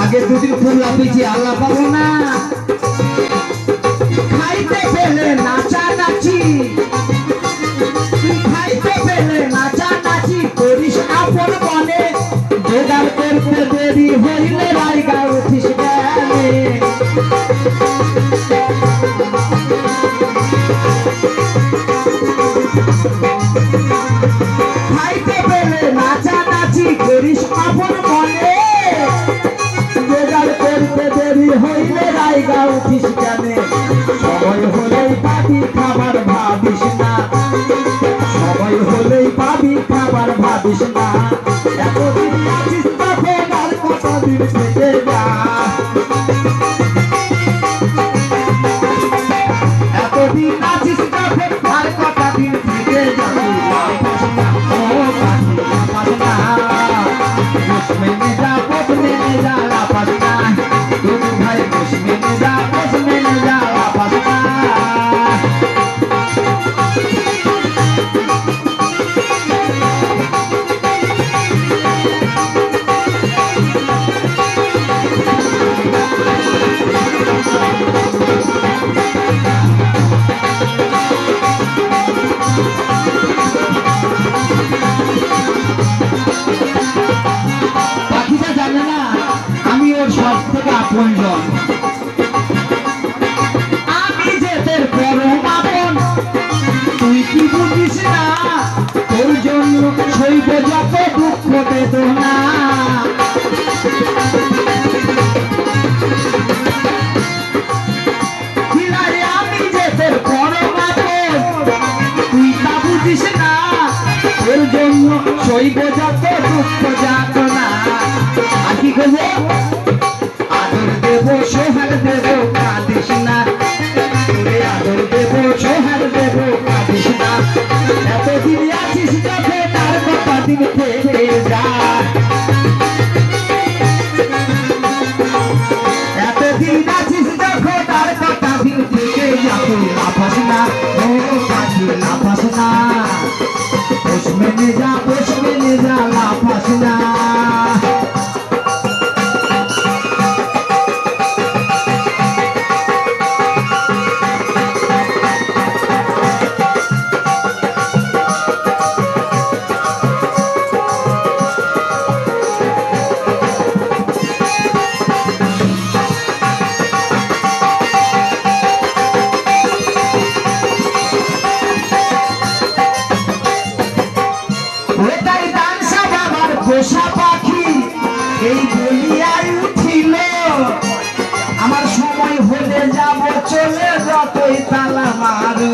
আগে দুদিন ফুল লাফিয়েছি আল্লাহ পাবো না খাইতে পেলে নাচানাচি খাইতে পেলে নাচানাচি করিস আপন মনে জোগাড় করতে দেরি হইলে রায়গা উঠিস গেলে খাইতে পেলে নাচানাচি করিস আপন মনে হইলে রায়গা উঠিস কেন সময় হলেই পাবি খাবার ভাবিস না সময় হলেই পাবি খাবার ভাবিস না এতদিন আছিস তখন আর কতদিন থেকে যা এতদিন আছিস তখন আর কতদিন থেকে যাবি আমি যেতে পরম আপন তুই কি বুঝিস না তোর জন্য সইব যত দুঃখ বেদনা আমি যেতে পরম আপন তুই তা বুঝিস না তোর জন্য সইব যত দুঃখ যাতনা আর কি করবো আদর দেব সোহাগ দেব কাঁদিস না তোরে আদর দেব সোহাগ দেব কাঁদিস না এতদিন আছিস যখন তার কথা দিন থেকে যা এতদিন আছিস যখন তার কথা দিন থেকে যা তুই লাফাস না ও কাঁদি লাফাস না বস মেনে যা লাফাস না পোষা পাখি এই বলিয়াই উঠিল আমার সময় হলে যাব চলে যতই তালা মারু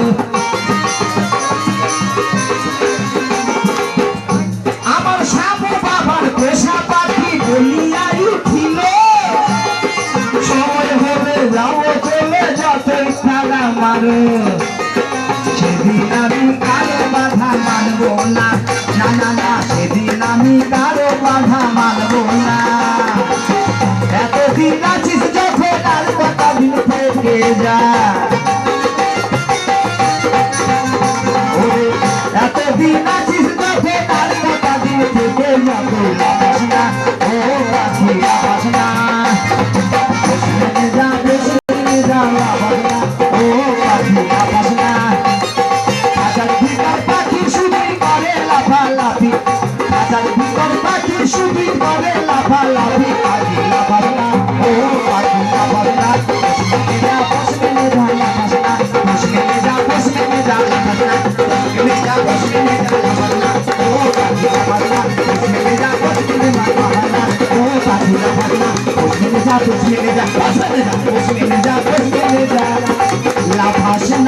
আমার সাবু বাবার পোষা পাখি বলিয়াই উঠিল সময় হলে যাব চলে যতই তালা মারু সেদিন আমি কারো বাধা মানব না না না না সেদিন আমি কারো বাধা মানব না এতদিন আছিস যখন আর কথা দিন থেকে যা এতদিন আছিস যখন আর কথা দিন থেকে যা লাফাস না ও পাখি লাফাস না লাফাস না ও পাখি লাফাস না হাজার ভিতর পাখি শুধু করে লাফালাফি হাজার ভিতর পাখি শুধু করে লাফালাফি পাখি লাফাস না ও পাখি লাফাস না বস মেনে যা লাফাস না বস মেনে যা লাফাস না বস মেনে যা লাফাস না ও পাখি লাফাস না বস মেনে যা লাফাস না ও পাখি লাফাস না বস মেনে যা লাফাস না লাফাস না